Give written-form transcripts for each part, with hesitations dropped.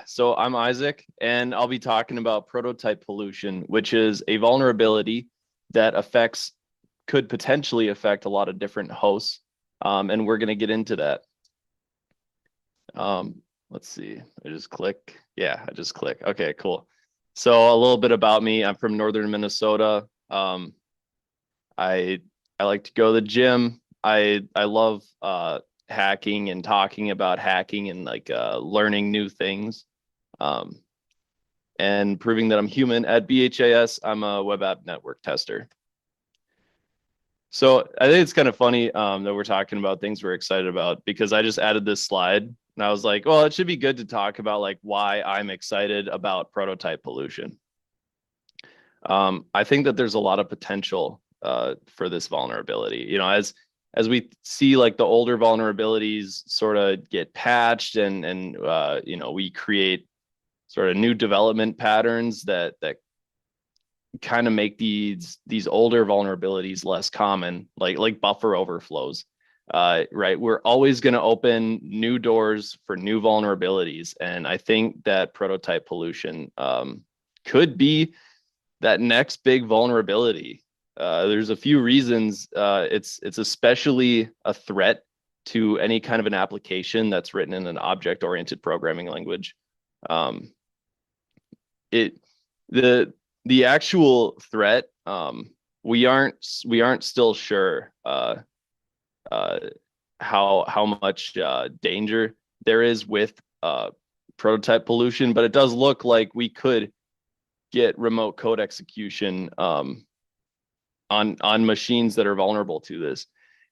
so I'm Isaac, and I'll be talking about prototype pollution, which is a vulnerability that could potentially affect a lot of different hosts, and we're going to get into that. Let's see, I just click. Yeah, I just click. Okay, cool. So a little bit about me. I'm from northern Minnesota. I like to go to the gym. I love hacking and talking about hacking and learning new things, and proving that I'm human. At BHAS, I'm a web app network tester. So I think it's kind of funny that we're talking about things we're excited about, because I just added this slide and I was like, well, it should be good to talk about like why I'm excited about prototype pollution. I think that there's a lot of potential for this vulnerability. You know, as we see like the older vulnerabilities sort of get patched and you know, we create sort of new development patterns that kind of make these older vulnerabilities less common, like buffer overflows. Right, we're always going to open new doors for new vulnerabilities, and I think that prototype pollution could be that next big vulnerability. There's a few reasons. It's especially a threat to any kind of an application that's written in an object-oriented programming language. The actual threat, we aren't still sure how much danger there is with prototype pollution, but it does look like we could get remote code execution on machines that are vulnerable to this.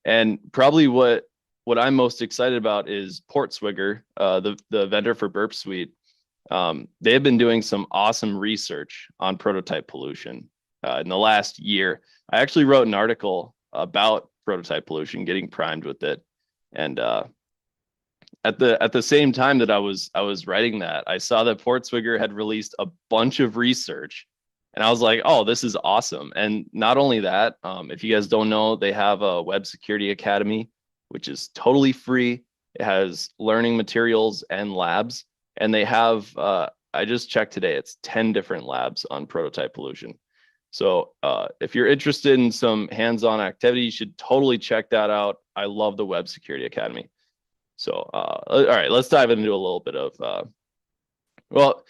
And probably what I'm most excited about is Portswigger, the vendor for Burp Suite. They have been doing some awesome research on prototype pollution in the last year. I actually wrote an article about prototype pollution, getting primed with it. And at the same time that I was writing that, I saw that Portswigger had released a bunch of research, and I was like, oh, this is awesome. And not only that, if you guys don't know, they have a web security academy, which is totally free. It has learning materials and labs, and they have, I just checked today, it's 10 different labs on prototype pollution. So if you're interested in some hands-on activity, you should totally check that out. I love the Web Security Academy. So, all right, let's dive into a little bit of, well,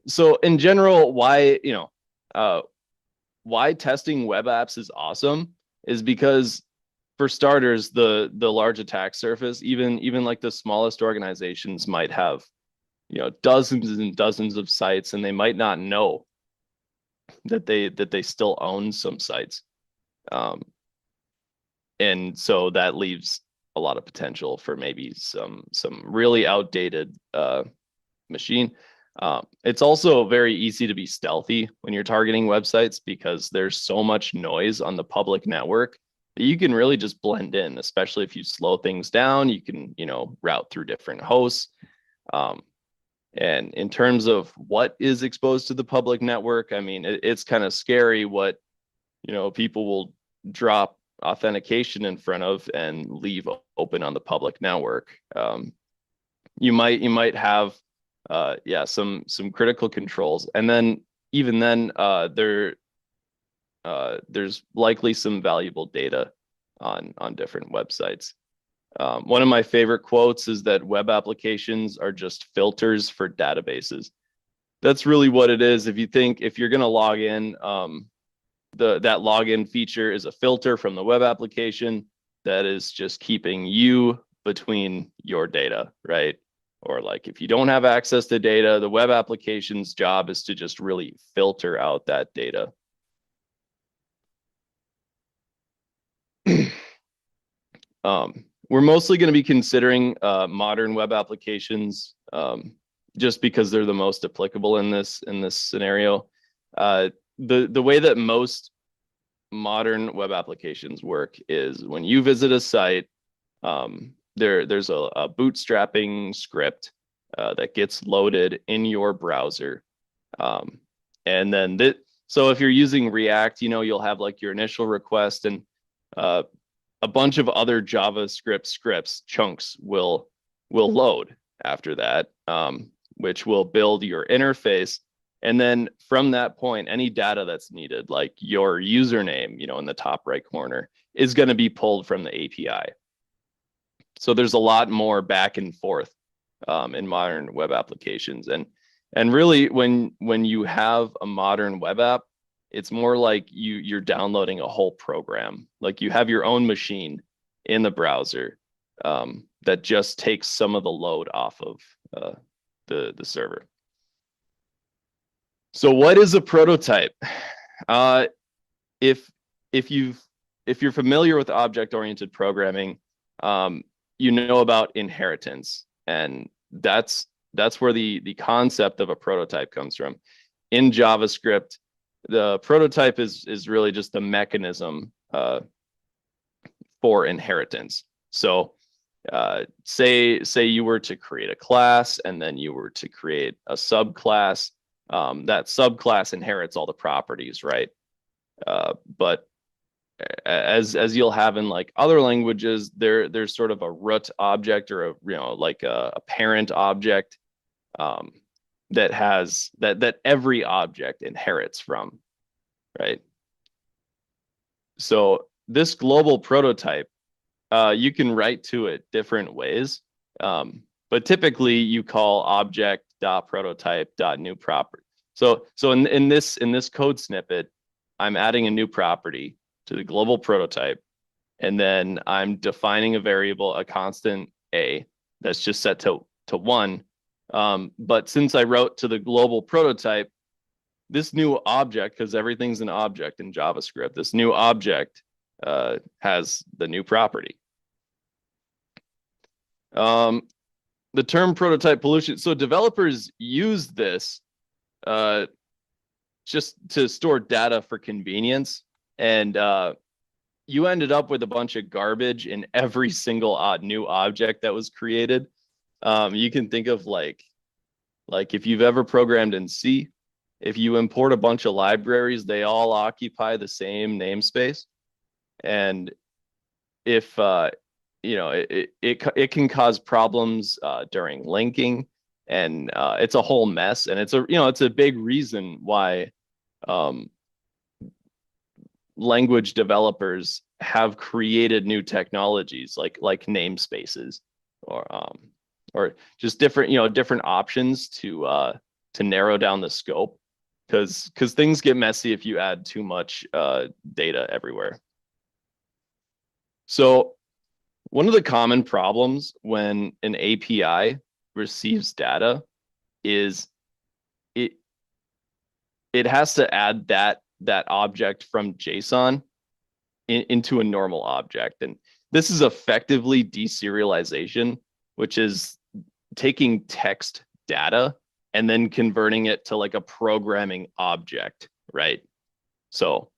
so in general, why testing web apps is awesome is because, for starters, the large attack surface, even like the smallest organizations might have, you know, dozens and dozens of sites, and they might not know that they still own some sites, and so that leaves a lot of potential for maybe some really outdated machine. It's also very easy to be stealthy when you're targeting websites, because there's so much noise on the public network that you can really just blend in, especially if you slow things down. You can, you know, route through different hosts. And in terms of what is exposed to the public network, I mean, it's kind of scary what, you know, people will drop authentication in front of and leave open on the public network. You might have, some critical controls, and then even then, there's likely some valuable data on different websites. One of my favorite quotes is that web applications are just filters for databases. That's really what it is. If you're going to log in, that login feature is a filter from the web application that is just keeping you between your data, right? Or like if you don't have access to data, the web application's job is to just really filter out that data. We're mostly going to be considering modern web applications, just because they're the most applicable in this scenario. The way that most modern web applications work is when you visit a site, there's a bootstrapping script that gets loaded in your browser, and then so if you're using React, you know, you'll have like your initial request, and a bunch of other JavaScript scripts chunks will load after that. which will build your interface. And then from that point, any data that's needed, like your username, in the top right corner, is going to be pulled from the API. So there's a lot more back and forth in modern web applications. And really, when you have a modern web app, it's more like you're downloading a whole program. Like you have your own machine in the browser that just takes some of the load off of the server. So what is a prototype? If you're familiar with object-oriented programming, you know about inheritance, and that's where the concept of a prototype comes from. In JavaScript, the prototype is really just a mechanism for inheritance. So say you were to create a class and then you were to create a subclass. That subclass inherits all the properties, right? But as you'll have in like other languages, there's sort of a root object, or a parent object that every object inherits from, right? So this global prototype, you can write to it different ways, but typically you call object.prototype.new property. So in this code snippet, I'm adding a new property to the global prototype, and then I'm defining a variable, a constant a, that's just set to 1. But since I wrote to the global prototype, this new object, because everything's an object in JavaScript, this new object has the new property. The term prototype pollution. So developers use this just to store data for convenience. And you ended up with a bunch of garbage in every single new object that was created. You can think of like if you've ever programmed in C, if you import a bunch of libraries, they all occupy the same namespace. And if it can cause problems during linking, and it's a whole mess. And it's a big reason why language developers have created new technologies like namespaces, or just different options to narrow down the scope, because things get messy if you add too much data everywhere. So one of the common problems when an API receives data is it has to add that object from JSON into a normal object. And this is effectively deserialization, which is taking text data and then converting it to like a programming object, right? So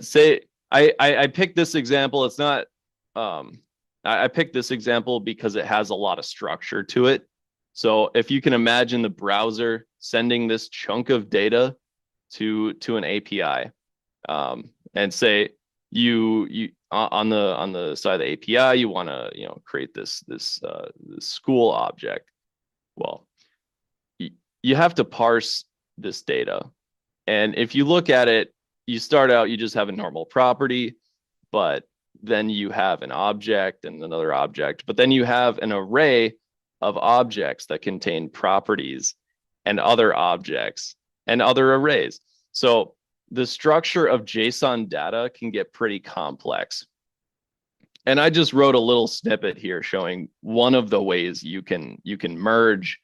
say I picked this example. It's not I picked this example because it has a lot of structure to it. So if you can imagine the browser sending this chunk of data to an API, and say you on the side of the API, you want to create this school object. Well, you have to parse this data, and if you look at it, you start out, you just have a normal property, but then you have an object and another object, but then you have an array of objects that contain properties and other objects and other arrays. So the structure of JSON data can get pretty complex. And I just wrote a little snippet here showing one of the ways you can merge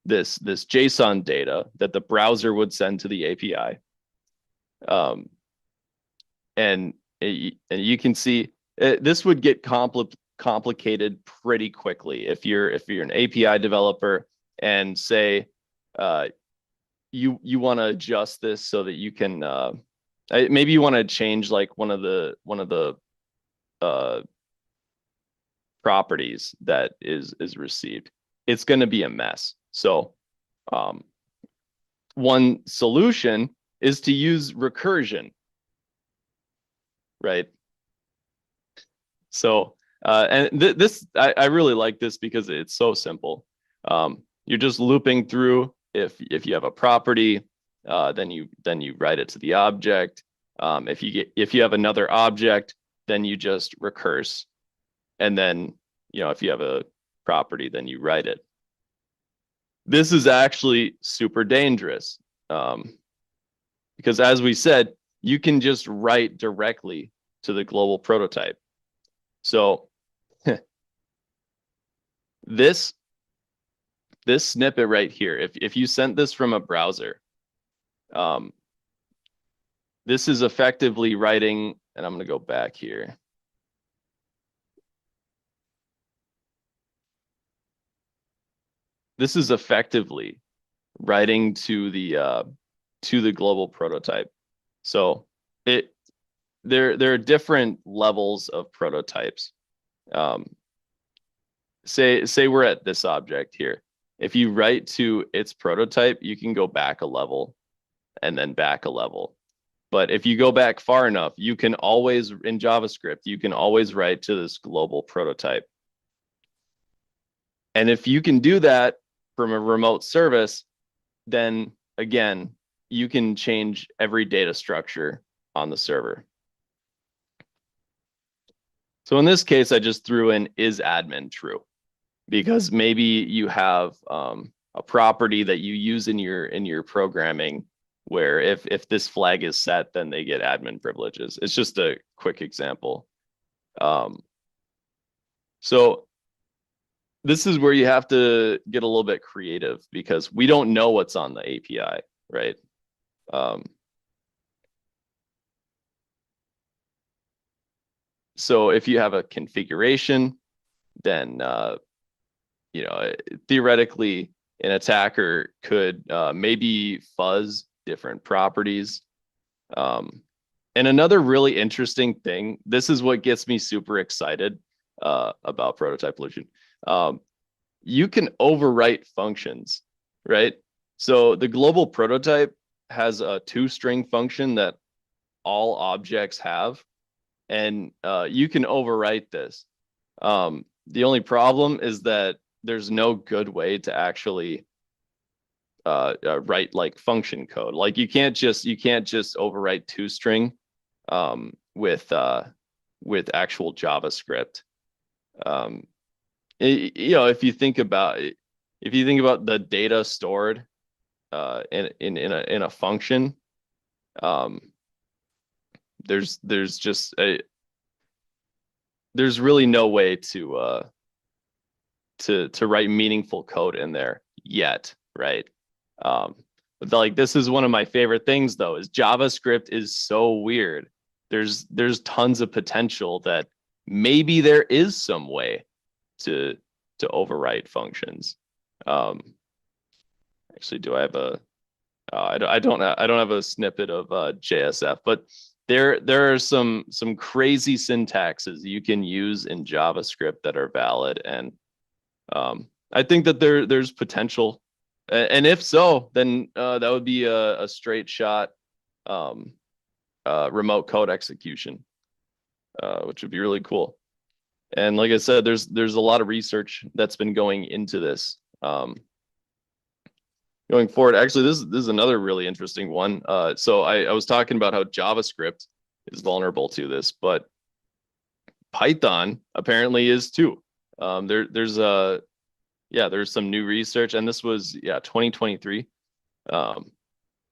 this JSON data that the browser would send to the API. And you can see this would get complicated pretty quickly if you're an API developer, and say you want to adjust this so that you can maybe you want to change like one of the properties that is received. It's going to be a mess. So one solution is to use recursion, right? So and this I really like this because it's so simple. You're just looping through. If you have a property, then you write it to the object. If you have another object, then you just recurse. And then, if you have a property, then you write it. This is actually super dangerous, because as we said, you can just write directly to the global prototype. So this snippet right here, if you sent this from a browser, this is effectively writing, and I'm going to go back here. This is effectively writing to the global prototype. So there are different levels of prototypes. Say we're at this object here. If you write to its prototype, you can go back a level and then back a level. But if you go back far enough, you can always, in JavaScript, you can always write to this global prototype. And if you can do that from a remote service, then again, you can change every data structure on the server. So in this case, I just threw in is admin true, because maybe you have a property that you use in your programming where if this flag is set, then they get admin privileges. It's just a quick example. So this is where you have to get a little bit creative, because we don't know what's on the API, right? So if you have a configuration, then theoretically an attacker could maybe fuzz different properties. And another really interesting thing, this is what gets me super excited about prototype pollution. You can overwrite functions, right? So the global prototype has a toString function that all objects have, and you can overwrite this. The only problem is that there's no good way to actually write like function code. Like you can't just overwrite toString with actual JavaScript. If you think about the data stored in a function, there's really no way to write meaningful code in there yet, right? But like this is one of my favorite things though, is JavaScript is so weird. There's tons of potential that maybe there is some way to overwrite functions. Actually, do I have a I don't have a snippet of JSF, but there are some crazy syntaxes you can use in JavaScript that are valid, and I think that there's potential, and if so, then that would be a straight shot remote code execution, which would be really cool. And like I said, there's a lot of research that's been going into this. Going forward, actually, this is another really interesting one. So I was talking about how JavaScript is vulnerable to this, but Python apparently is too. There's some new research, and this was 2023. So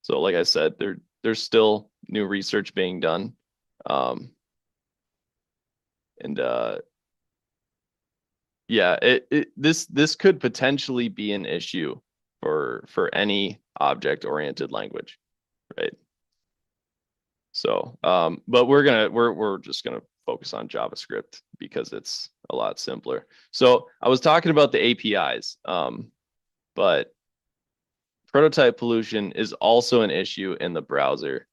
like I said, there's still new research being done, this could potentially be an issue for any object-oriented language, right? So, but we're just gonna focus on JavaScript because it's a lot simpler. So I was talking about the APIs, but prototype pollution is also an issue in the browser.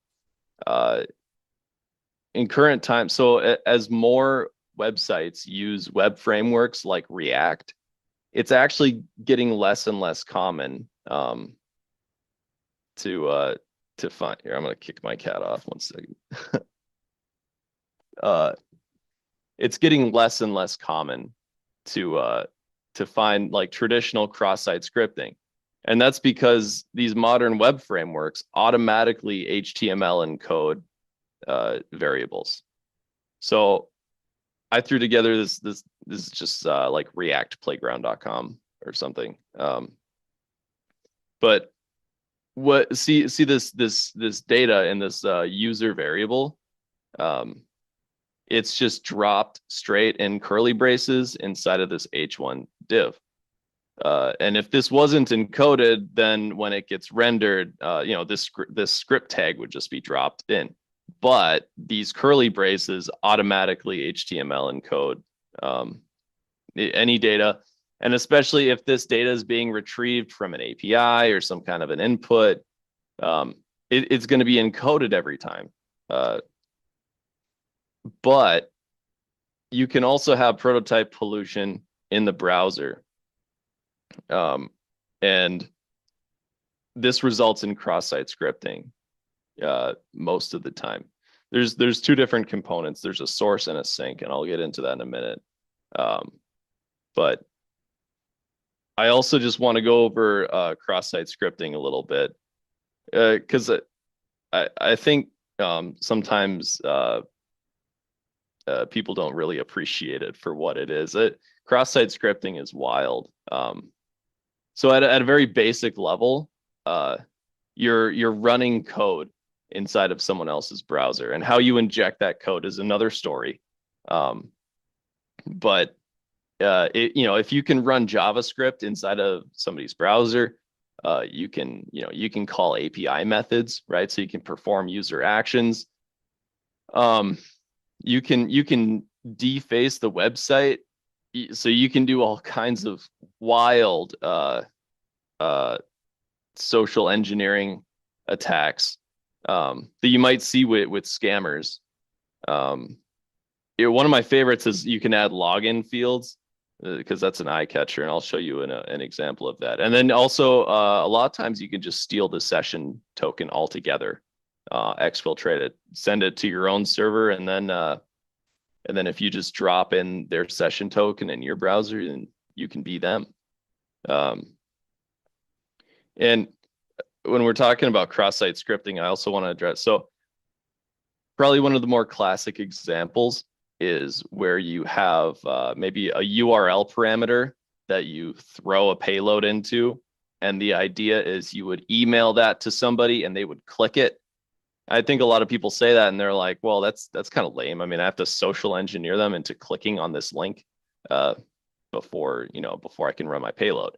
In current time, so as more websites use web frameworks like React, it's actually getting less and less common to find. Here, I'm gonna kick my cat off 1 second. It's getting less and less common to to find like traditional cross-site scripting. And that's because these modern web frameworks automatically HTML encode variables. So I threw together this is just like reactplayground.com or something. But what see this data in this user variable, it's just dropped straight in curly braces inside of this h1 div. And if this wasn't encoded, then when it gets rendered, this script tag would just be dropped in. But these curly braces automatically HTML encode any data. And especially if this data is being retrieved from an API or some kind of an input, it's going to be encoded every time. But you can also have prototype pollution in the browser. And this results in cross-site scripting most of the time. There's two different components. There's a source and a sink, and I'll get into that in a minute. But I also just want to go over cross-site scripting a little bit, because I think sometimes people don't really appreciate it for what it is. Cross-site scripting is wild. So at a very basic level, you're running code inside of someone else's browser, and how you inject that code is another story. But if you can run JavaScript inside of somebody's browser, you can call API methods, right? So you can perform user actions. You can deface the website, so you can do all kinds of wild social engineering attacks that you might see with scammers. One of my favorites is you can add login fields, because that's an eye catcher, and I'll show you an example of that. And then also a lot of times you can just steal the session token altogether, exfiltrate it, send it to your own server, and then if you just drop in their session token in your browser, then you can be them. And when we're talking about cross-site scripting, I also want to address, so probably one of the more classic examples is where you have maybe a URL parameter that you throw a payload into, and the idea is you would email that to somebody and they would click it. I think a lot of people say that and they're like, well, that's kind of lame. I mean, I have to social engineer them into clicking on this link before I can run my payload.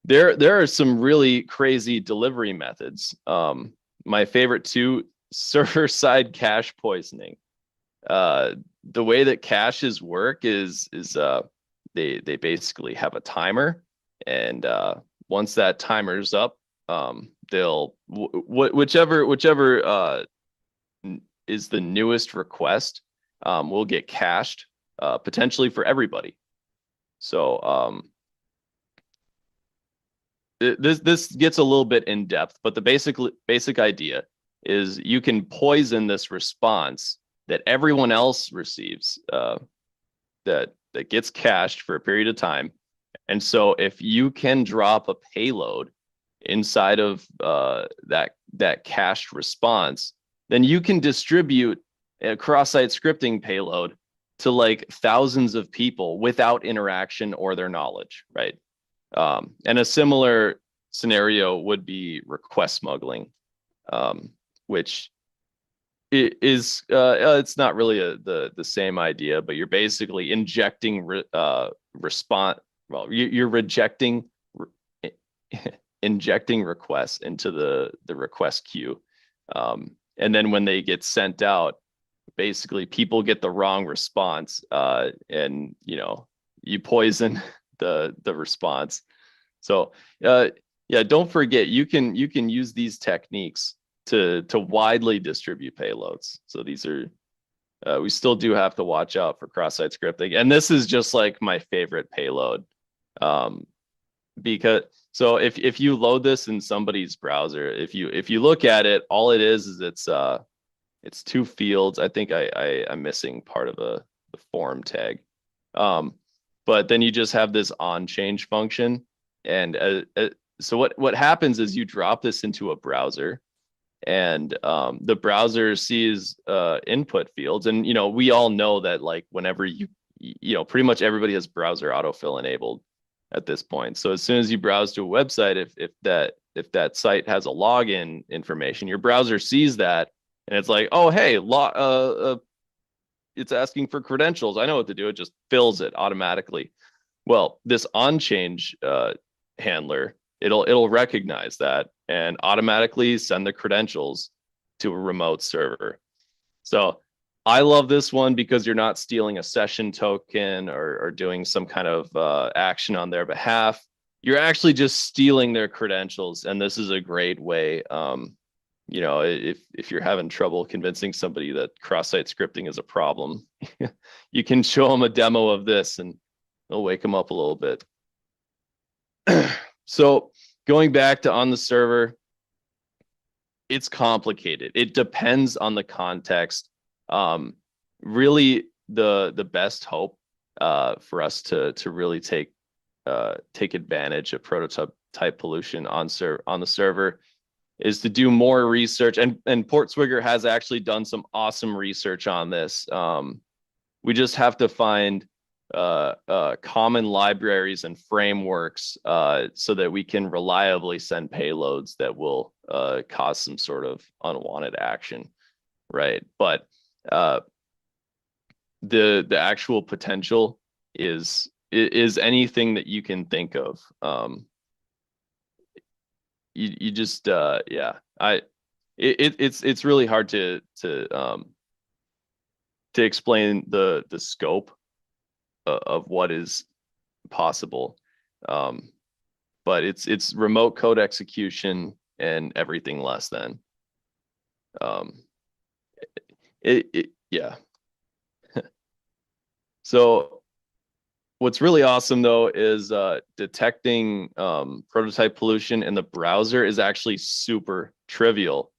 There are some really crazy delivery methods. My favorite two, server-side cache poisoning. The way that caches work is they basically have a timer, and once that timer's up, they'll whichever is the newest request will get cached, potentially for everybody. So this gets a little bit in depth, but the basic idea is you can poison this response that everyone else receives, that gets cached for a period of time. And so if you can drop a payload inside of that cached response, then you can distribute a cross-site scripting payload to like thousands of people without interaction or their knowledge, right? And a similar scenario would be request smuggling, which is it's not really the same idea, but you're basically injecting response. Well, you're rejecting injecting requests into the request queue, and then when they get sent out, basically people get the wrong response, and you poison the response. So yeah, don't forget, you can use these techniques to widely distribute payloads. So these are we still do have to watch out for cross-site scripting, and this is just like my favorite payload, because so if you load this in somebody's browser, if you look at it, all it is it's two fields. I think I'm missing part of the form tag, but then you just have this on change function. And so what happens is you drop this into a browser, and the browser sees input fields. And, we all know that, like, whenever pretty much everybody has browser autofill enabled at this point. So as soon as you browse to a website, if that site has a login information, your browser sees that, and it's like, oh, hey, it's asking for credentials. I know what to do. It just fills it automatically. Well, this on change handler, it'll recognize that and automatically send the credentials to a remote server. So I love this one because you're not stealing a session token or doing some kind of action on their behalf. You're actually just stealing their credentials. And this is a great way, if you're having trouble convincing somebody that cross-site scripting is a problem, you can show them a demo of this and it'll wake them up a little bit. So going back to on the server, it's complicated. It depends on the context. Really, the best hope for us to really take advantage of prototype pollution on the server is to do more research. And Portswigger has actually done some awesome research on this. We just have to find common libraries and frameworks so that we can reliably send payloads that will cause some sort of unwanted action, right? But the actual potential is anything that you can think of. You just it's really hard to explain the scope of what is possible, but it's remote code execution and everything less than. Yeah. So what's really awesome though is detecting prototype pollution in the browser is actually super trivial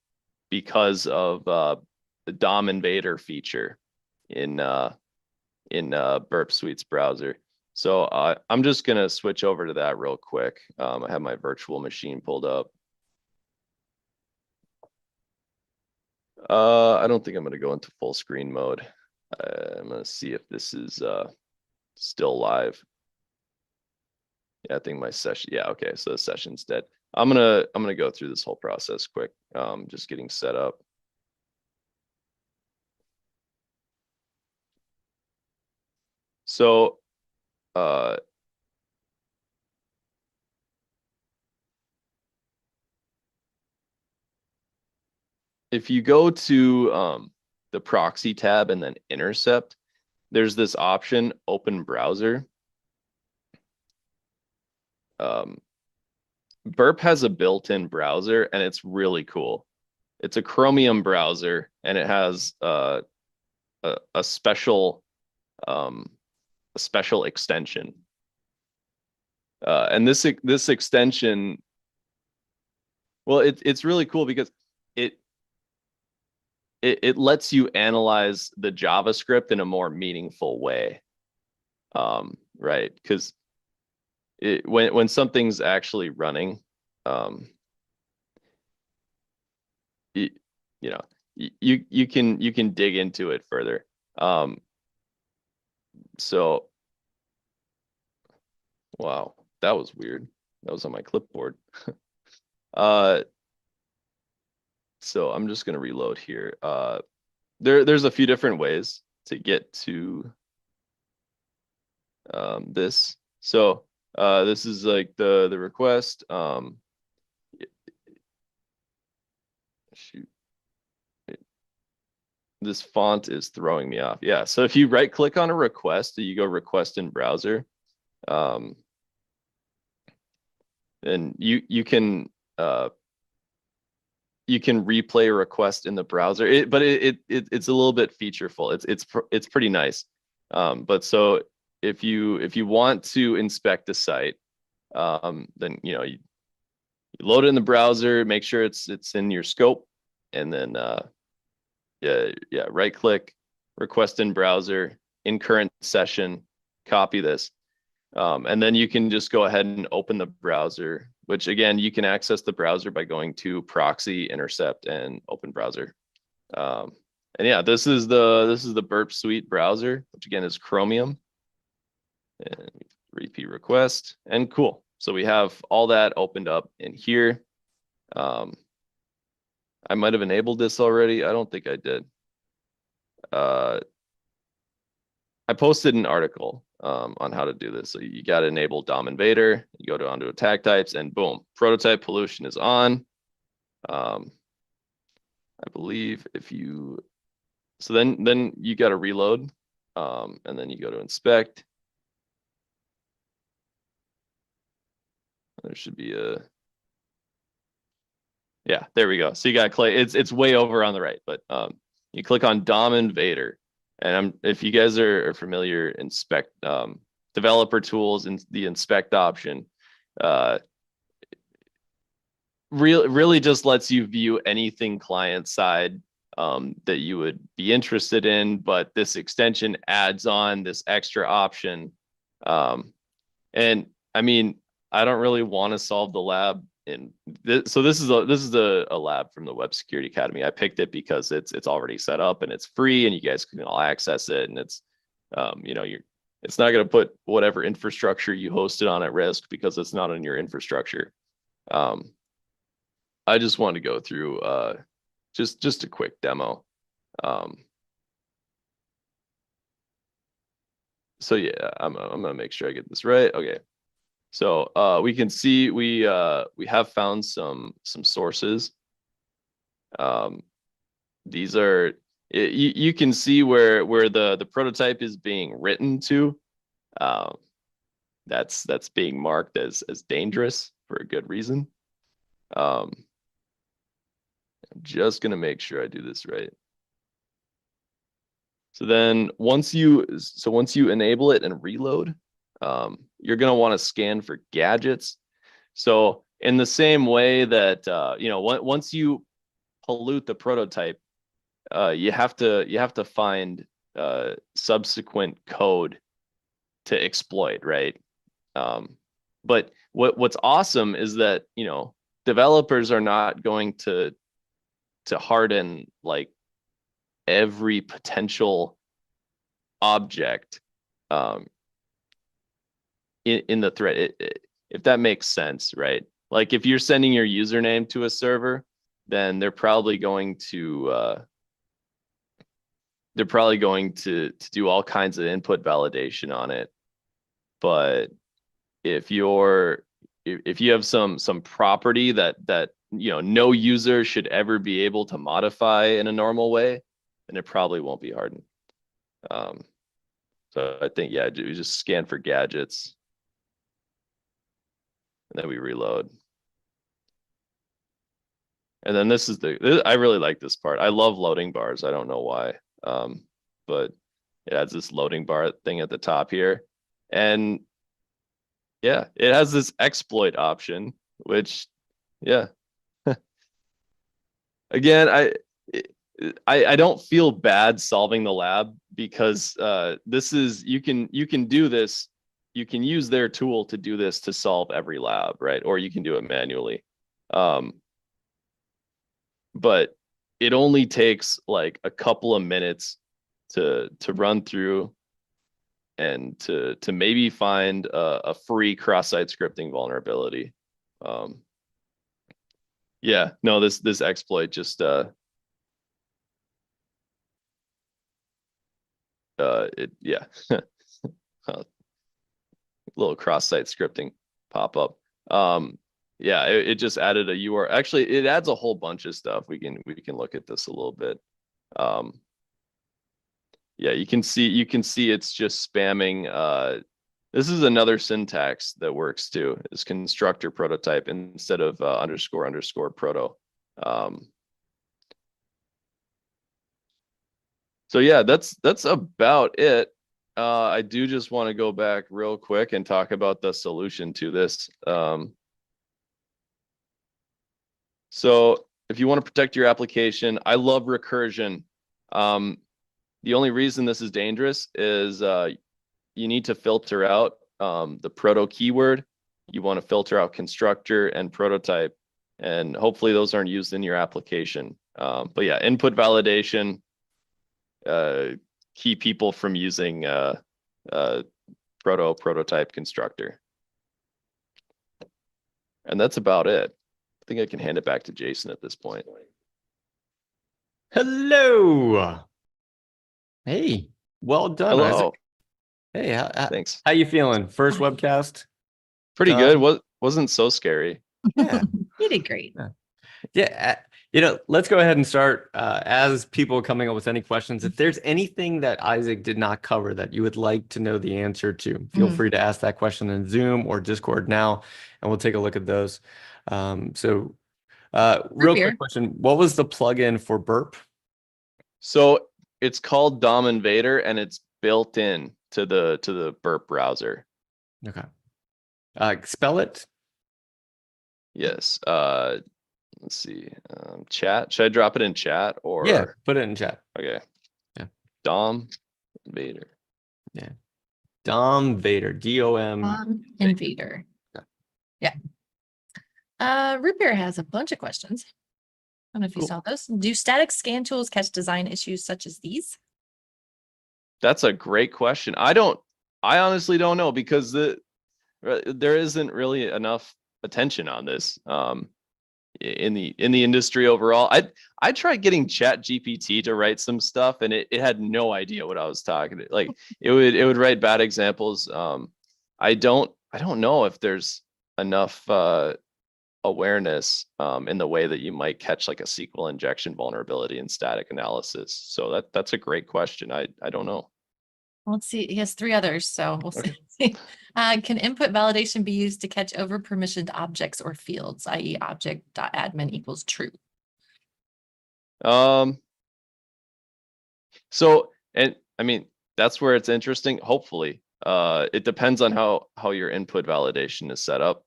because of the DOM invader feature in Burp Suite's browser. So I'm just gonna switch over to that real quick. I have my virtual machine pulled up. I don't think I'm gonna go into full screen mode. I'm gonna see if this is still live. Yeah, I think my session. Yeah, okay. So the session's dead. I'm gonna go through this whole process quick. Just getting set up. So if you go to the proxy tab and then intercept, there's this option, open browser. Burp has a built-in browser and it's really cool. It's a Chromium browser and it has a special extension. And this extension, well, it's really cool because it lets you analyze the JavaScript in a more meaningful way, right? Because when something's actually running, you can dig into it further. So, wow, that was weird. That was on my clipboard. So I'm just gonna reload here. There's a few different ways to get to this. So this is like the request. Shoot. This font is throwing me off. Yeah, so if you right click on a request, you go request in browser, and you can replay a request in the browser, but it's a little bit featureful. It's pretty nice. But so if you want to inspect a site, then you load it in the browser, make sure it's in your scope, and then yeah, right click, request in browser, in current session, copy this. And then you can just go ahead and open the browser, which again, you can access the browser by going to proxy, intercept, and open browser. And yeah, this is the Burp Suite browser, which again is Chromium. And repeat request, and cool. So we have all that opened up in here. I might have enabled this already. I don't think I did. I posted an article on how to do this. So you got to enable DOM invader. You go to onto attack types, and boom, prototype pollution is on. I believe if you, so then you got to reload, and then you go to inspect. There should be a, yeah, there we go. So you got Clay. It's way over on the right, but you click on DOM Invader, and if you guys are familiar, inspect developer tools and the inspect option, really just lets you view anything client side that you would be interested in, but this extension adds on this extra option. And I mean, I don't really want to solve the lab in this. So this is a lab from the Web Security Academy. I picked it because it's already set up and it's free and you guys can all access it. And it's, it's not going to put whatever infrastructure you hosted on at risk because it's not on your infrastructure. I just want to go through just a quick demo. So yeah, I'm gonna make sure I get this right. Okay. So we can see we have found some sources. These are, you can see where the prototype is being written to. That's being marked as dangerous for a good reason. I'm just gonna make sure I do this right. So then once you enable it and reload, you're going to want to scan for gadgets. So in the same way that, once you pollute the prototype, you have to find subsequent code to exploit, right? But what's awesome is that, developers are not going to harden like every potential object in the thread, if that makes sense, right? Like if you're sending your username to a server, then they're probably going to do all kinds of input validation on it. But if you have some property that no user should ever be able to modify in a normal way, then it probably won't be hardened. So I think, yeah, we just scan for gadgets. And then we reload. And then this is I really like this part. I love loading bars. I don't know why. But it has this loading bar thing at the top here. And yeah, it has this exploit option, which, yeah. Again, I don't feel bad solving the lab because this is, you can do this. You can use their tool to do this to solve every lab, right? Or you can do it manually. But it only takes like a couple of minutes to run through and to maybe find a free cross-site scripting vulnerability. Yeah, no, this exploit just yeah. Little cross-site scripting pop up. Yeah, it just added a URL. Actually, it adds a whole bunch of stuff. We can look at this a little bit. Yeah, you can see it's just spamming. This is another syntax that works too. Is constructor prototype instead of __ proto. So yeah, that's about it. I do just want to go back real quick and talk about the solution to this. So if you want to protect your application, I love recursion. The only reason this is dangerous is you need to filter out the proto keyword. You want to filter out constructor and prototype, and hopefully those aren't used in your application. But yeah, input validation, keep people from using prototype constructor. And that's about it. I think I can hand it back to Jason at this point. Hello. Hey, well done, Hello. Isaac. Hey, thanks. How you feeling? First webcast? Pretty good. Wasn't so scary. Yeah. You did great. Yeah. Let's go ahead and start. As people coming up with any questions, if there's anything that Isaac did not cover that you would like to know the answer to, feel free to ask that question in Zoom or Discord now, and we'll take a look at those. Real quick question. What was the plugin for Burp? So it's called DOM Invader, and it's built in to the Burp browser. Okay. Spell it. Yes. Let's see. Chat. Should I drop it in chat or? Yeah, put it in chat. Okay. Yeah. DOM Invader. Yeah. DOM Vader. DOM. DOM Invader. Yeah. Root Beer has a bunch of questions. I don't know if you saw those. Do static scan tools catch design issues such as these? That's a great question. I honestly don't know, because there isn't really enough attention on this in the industry overall. I tried getting Chat GPT to write some stuff, and it had no idea what I was talking. Like it would write bad examples. I don't know if there's enough awareness in the way that you might catch like a SQL injection vulnerability in static analysis. So that's a great question. I don't know. Let's see. He has 3 others, so we'll see. Can input validation be used to catch over permissioned objects or fields, i.e. object.admin equals true? So, and I mean, that's where it's interesting. Hopefully, it depends on how your input validation is set up.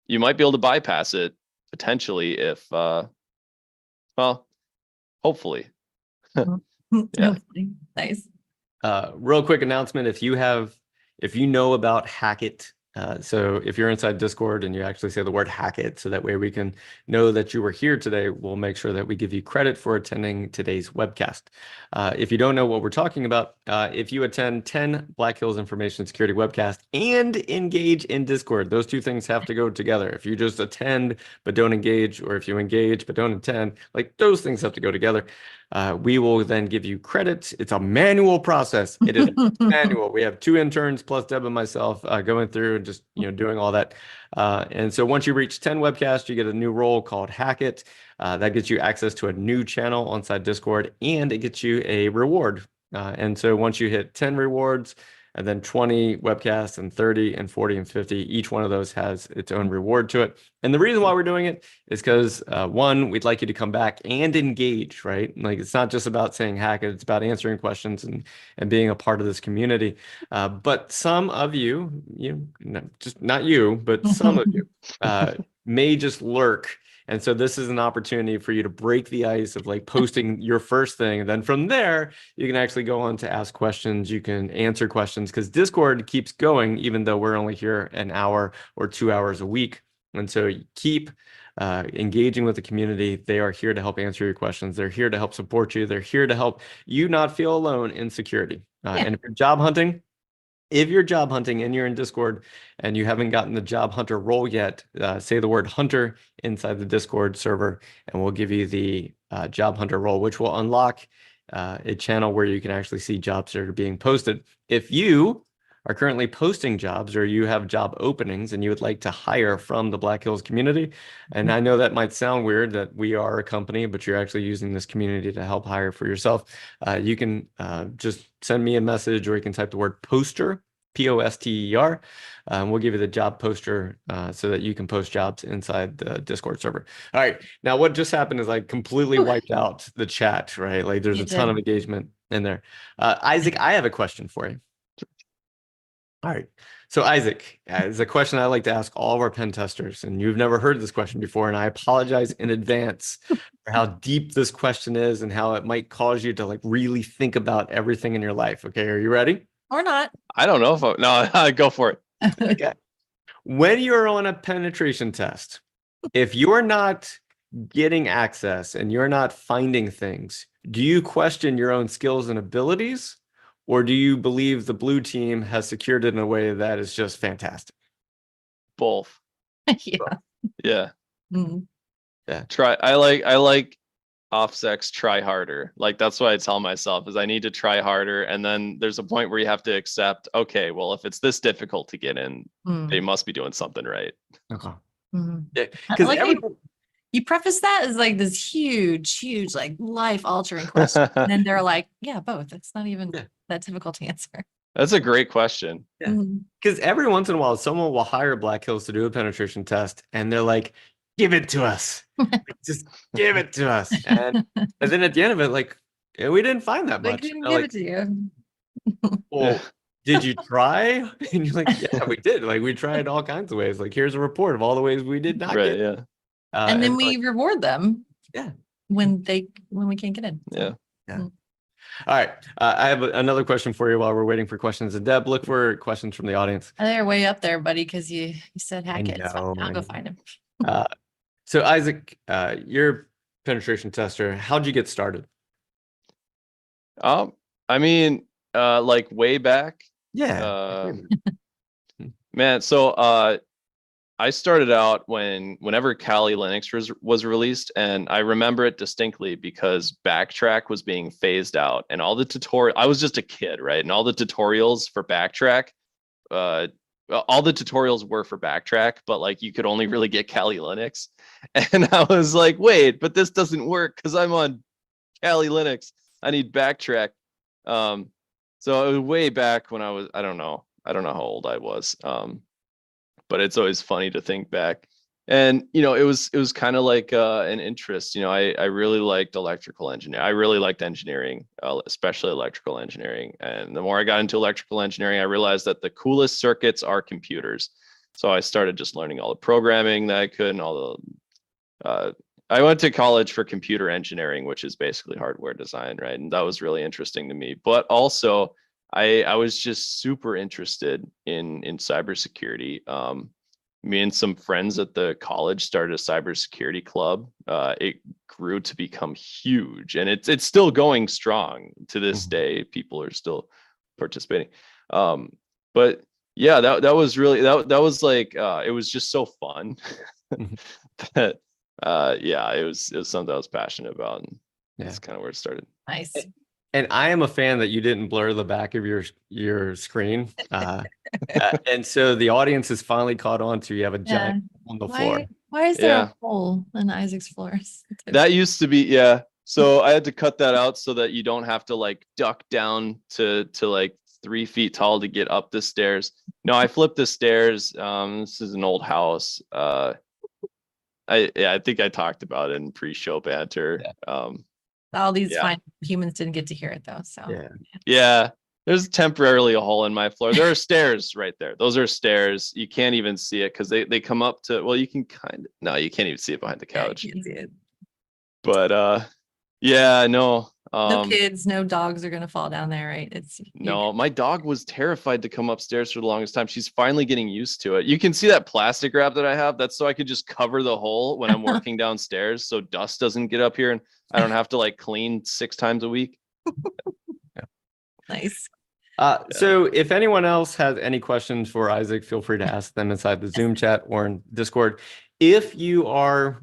You might be able to bypass it potentially if, well, hopefully. Yeah. Hopefully. Nice. Real quick announcement. If you know about Hackett, so if you're inside Discord and you actually say the word Hackett, so that way we can know that you were here today, we'll make sure that we give you credit for attending today's webcast. If you don't know what we're talking about, if you attend 10 Black Hills Information Security webcast and engage in Discord, those 2 things have to go together. If you just attend but don't engage, or if you engage but don't attend, like those things have to go together. We will then give you credit. It's a manual process. It is manual. We have 2 interns plus Deb and myself going through and just doing all that. And so once you reach 10 webcasts, you get a new role called Hackett. That gets you access to a new channel inside Discord, and it gets you a reward. And so once you hit 10 rewards, and then 20 webcasts, and 30 and 40 and 50, each one of those has its own reward to it. And the reason why we're doing it is because 1, we'd like you to come back and engage, right? Like it's not just about saying hack it, it's about answering questions and being a part of this community. But some of you, just not you, but some of you may just lurk. And so this is an opportunity for you to break the ice of like posting your first thing. And then from there, you can actually go on to ask questions. You can answer questions, because Discord keeps going, even though we're only here an hour or 2 hours a week. And so you keep engaging with the community. They are here to help answer your questions. They're here to help support you. They're here to help you not feel alone in security. And if you're job hunting, and you're in Discord and you haven't gotten the job hunter role yet, say the word hunter inside the Discord server, and we'll give you the job hunter role, which will unlock a channel where you can actually see jobs that are being posted. If you are currently posting jobs, or you have job openings and you would like to hire from the Black Hills community, and I know that might sound weird that we are a company, but you're actually using this community to help hire for yourself, you can just send me a message, or you can type the word poster, P-O-S-T-E-R, and we'll give you the job poster so that you can post jobs inside the Discord server. All right, now what just happened is I completely wiped out the chat, right? Like there's a ton of engagement in there. Isaac, I have a question for you. All right. So Isaac, it's a question I like to ask all of our pen testers, and you've never heard this question before, and I apologize in advance for how deep this question is and how it might cause you to like really think about everything in your life. Okay, are you ready? Or not. I don't know if no, go for it. Okay. When you're on a penetration test, if you're not getting access and you're not finding things, do you question your own skills and abilities, or do you believe the blue team has secured it in a way that is just fantastic? Both. Yeah. Yeah. Mm. I like OffSec's try harder. Like that's what I tell myself is I need to try harder. And then there's a point where you have to accept, okay, well, if it's this difficult to get in, they must be doing something right. Okay. Mm. Yeah, I because like you preface that as like this huge, like life altering question. And then they're like, yeah, both. It's not even that difficult to answer. That's a great question. Yeah. Because every once in a while, someone will hire Black Hills to do a penetration test, and they're like, "Give it to us, just give it to us." And then at the end of it, like, yeah, we didn't find that We much. couldn't They're give like, it to you. well, did you try? And you're like, yeah, we did. Like, we tried all kinds of ways. Like, here's a report of all the ways we did not Right. get. Yeah. And then we like, reward them. Yeah. When we can't get in. So. Yeah. All right. I have another question for you while we're waiting for questions. And Deb, look for questions from the audience. They're way up there, buddy, because you said hack it. So I'll go find him. So Isaac, you're a penetration tester. How'd you get started? I mean, like way back. Yeah. Man, so I started out whenever Kali Linux was released, and I remember it distinctly because Backtrack was being phased out, and all the tutorial. I was just a kid, right? And all the tutorials for Backtrack, all the tutorials were for Backtrack, but like you could only really get Kali Linux, and I was like, wait, but this doesn't work because I'm on Kali Linux. I need Backtrack. So it was way back when I don't know how old I was. But it's always funny to think back. And it was kind of like an interest. I really liked electrical engineering. I really liked engineering, especially electrical engineering. And the more I got into electrical engineering, I realized that the coolest circuits are computers. So I started just learning all the programming that I could and all the. I went to college for computer engineering, which is basically hardware design, right? And that was really interesting to me. But also, I was just super interested in cybersecurity. Me and some friends at the college started a cybersecurity club. It grew to become huge, and it's still going strong to this day. People are still participating. But yeah, that was really that was like it was just so fun that yeah, it was something I was passionate about, and that's kind of where it started. Nice. And I am a fan that you didn't blur the back of your screen. And so the audience has finally caught on to you have a giant hole on the floor. Why is there a hole in Isaac's floors? That used to be, so I had to cut that out so that you don't have to like duck down to like 3 feet tall to get up the stairs. No, I flipped the stairs. This is an old house. I think I talked about it in pre-show banter. All these fine humans didn't get to hear it though. So yeah, there's temporarily a hole in my floor. There are stairs right there. Those are stairs. You can't even see it because they come up to. Well, you can you can't even see it behind the couch. You can see it. But yeah, no. No kids, no dogs are gonna fall down there, right? No, my dog was terrified to come upstairs for the longest time. She's finally getting used to it. You can see that plastic wrap that I have. That's so I could just cover the hole when I'm working downstairs, so dust doesn't get up here, and I don't have to like clean 6 times a week. Nice. So if anyone else has any questions for Isaac, feel free to ask them inside the Zoom chat or in Discord. If you are,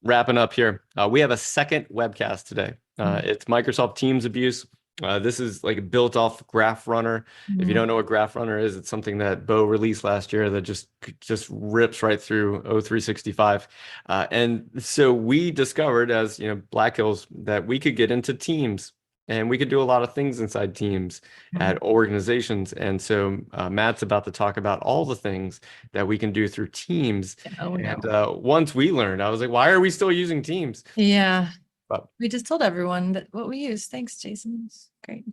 wrapping up here, we have a second webcast today. It's Microsoft Teams abuse. This is like built off Graph Runner. If you don't know what Graph Runner is, it's something that Bo released last year that just rips right through O365. And so we discovered as Black Hills that we could get into Teams and we could do a lot of things inside Teams at organizations. And so Matt's about to talk about all the things that we can do through Teams. And once we learned, I was like, why are we still using Teams? Yeah. We just told everyone that what we use. Thanks, Jason. It's great.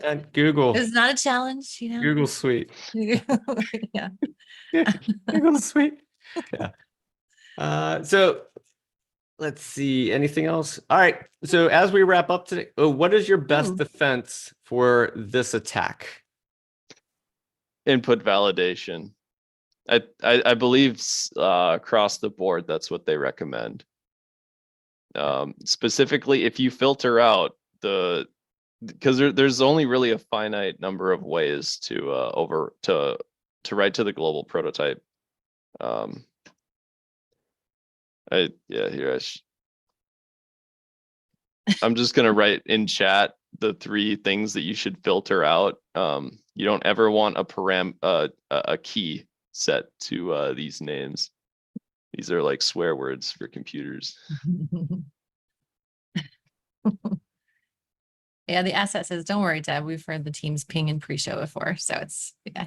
And Google. It's not a challenge, Google's sweet. Yeah. Google's sweet. Yeah. So Let's see. Anything else? All right. So as we wrap up today, what is your best Ooh. defense for this attack? Input validation. I believe across the board, that's what they recommend. Specifically, if you filter out because there's only really a finite number of ways to write to the global prototype. I'm just gonna write in chat the 3 things that you should filter out. You don't ever want a key set to these names. These are like swear words for computers. Yeah, the asset says, don't worry, Deb. We've heard the team's ping and pre-show before. So it's, yeah,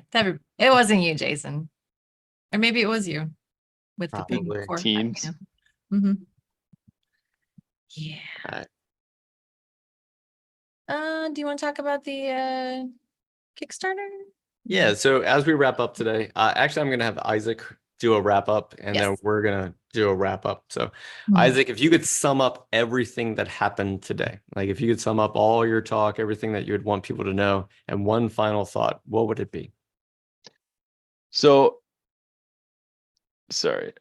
it wasn't you, Jason. Or maybe it was you with the ping Probably before. Teams. Mm-hmm. Yeah. All right. Do you want to talk about the Kickstarter? Yeah. So as we wrap up today, actually, I'm going to have Isaac do a wrap up, and then Yes. we're going to do a wrap up. So Isaac, if you could sum up everything that happened today, like if you could sum up all your talk, everything that you would want people to know, and one final thought, what would it be? So, sorry.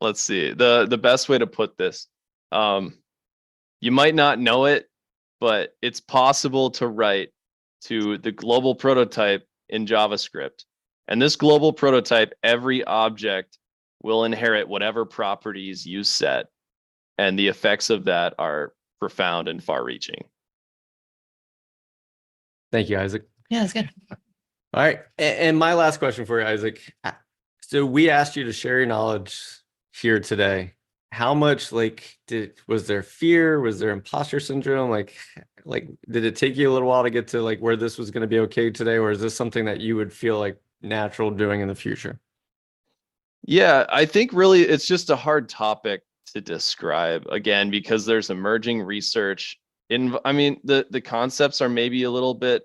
Let's see. The best way to put this, you might not know it, but it's possible to write to the global prototype in JavaScript. And this global prototype, every object will inherit whatever properties you set. And the effects of that are profound and far-reaching. Thank you, Isaac. Yeah, that's good. All right. And my last question for you, Isaac. So we asked you to share your knowledge here today. How much was there fear? Was there imposter syndrome? Like did it take you a little while to get to like where this was going to be okay today? Or is this something that you would feel like natural doing in the future? Yeah, I think really it's just a hard topic to describe, again, because there's emerging research I mean, the concepts are maybe a little bit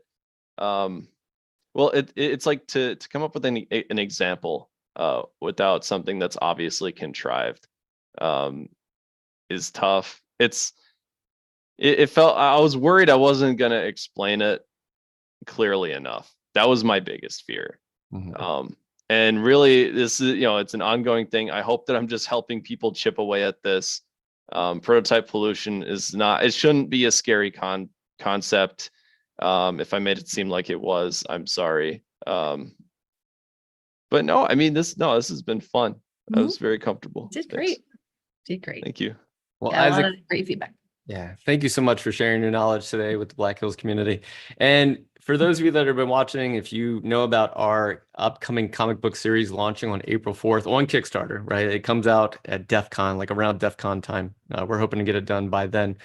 well, it's like to come up with an example without something that's obviously contrived is tough. It felt, I was worried I wasn't gonna explain it clearly enough. That was my biggest fear. Mm-hmm. And really, this is, it's an ongoing thing. I hope that I'm just helping people chip away at this. Prototype pollution is not, it shouldn't be a scary concept. If I made it seem like it was, I'm sorry. But no, I mean, this has been fun. I was very comfortable. Did Thanks. great. Did great. Thank you. Well, Yeah, Isaac, a lot of great feedback. Yeah, thank you so much for sharing your knowledge today with the Black Hills community. And for those of you that have been watching, if you know about our upcoming comic book series launching on April 4th on Kickstarter, right? It comes out at DEF CON, like around DEF CON time. We're hoping to get it done by then.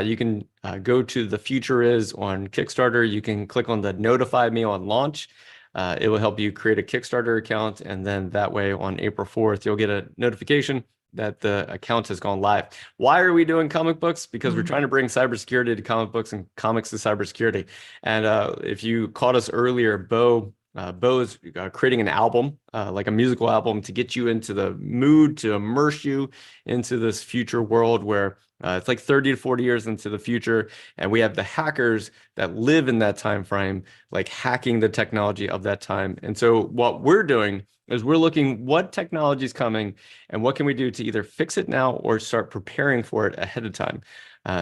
You can go to The Future Is on Kickstarter. You can click on the notify me on launch. It will help you create a Kickstarter account. And then that way on April 4th, you'll get a notification that the account has gone live. Why are we doing comic books? Because we're trying to bring cybersecurity to comic books and comics to cybersecurity. And if you caught us earlier, Bo is creating an album, like a musical album, to get you into the mood, to immerse you into this future world where it's like 30 to 40 years into the future, and we have the hackers that live in that time frame, like hacking the technology of that time. And so what we're doing is we're looking what technology is coming and what can we do to either fix it now or start preparing for it ahead of time.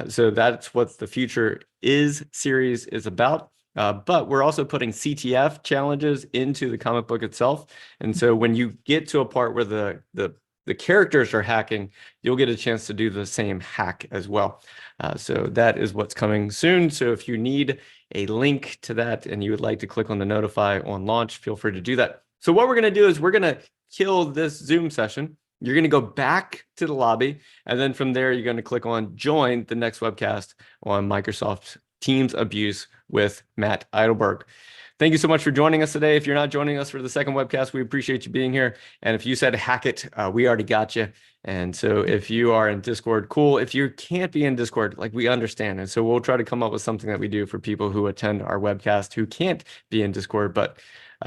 So that's what the Future Is series is about. But we're also putting CTF challenges into the comic book itself. And so when you get to a part where the characters are hacking, you'll get a chance to do the same hack as well. So that is what's coming soon. So if you need a link to that and you would like to click on the notify on launch, feel free to do that. So what we're going to do is we're going to kill this Zoom session. You're going to go back to the lobby. And then from there, you're going to click on join the next webcast on Microsoft Teams Abuse with Matt Eidelberg. Thank you so much for joining us today. If you're not joining us for the second webcast, we appreciate you being here. And if you said hack it, we already got you. And so if you are in Discord, cool. If you can't be in Discord, like, we understand. And so we'll try to come up with something that we do for people who attend our webcast who can't be in Discord, but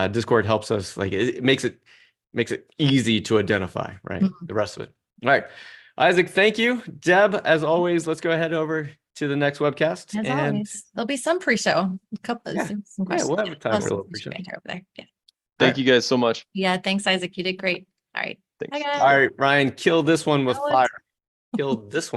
Discord helps us, like, it makes it easy to identify, right? The rest of it. All right. Isaac, thank you. Deb, as always, let's go ahead over to the next webcast. As and always, there'll be some pre-show. A couple Yeah. some Yeah, questions. we'll have time for a Plus, little pre-show. over there. Yeah. Thank you guys so much. Yeah. Thanks, Isaac. You did great. All right. Thanks. Bye, guys. All right, Ryan, kill this one with That was- fire. Kill this one.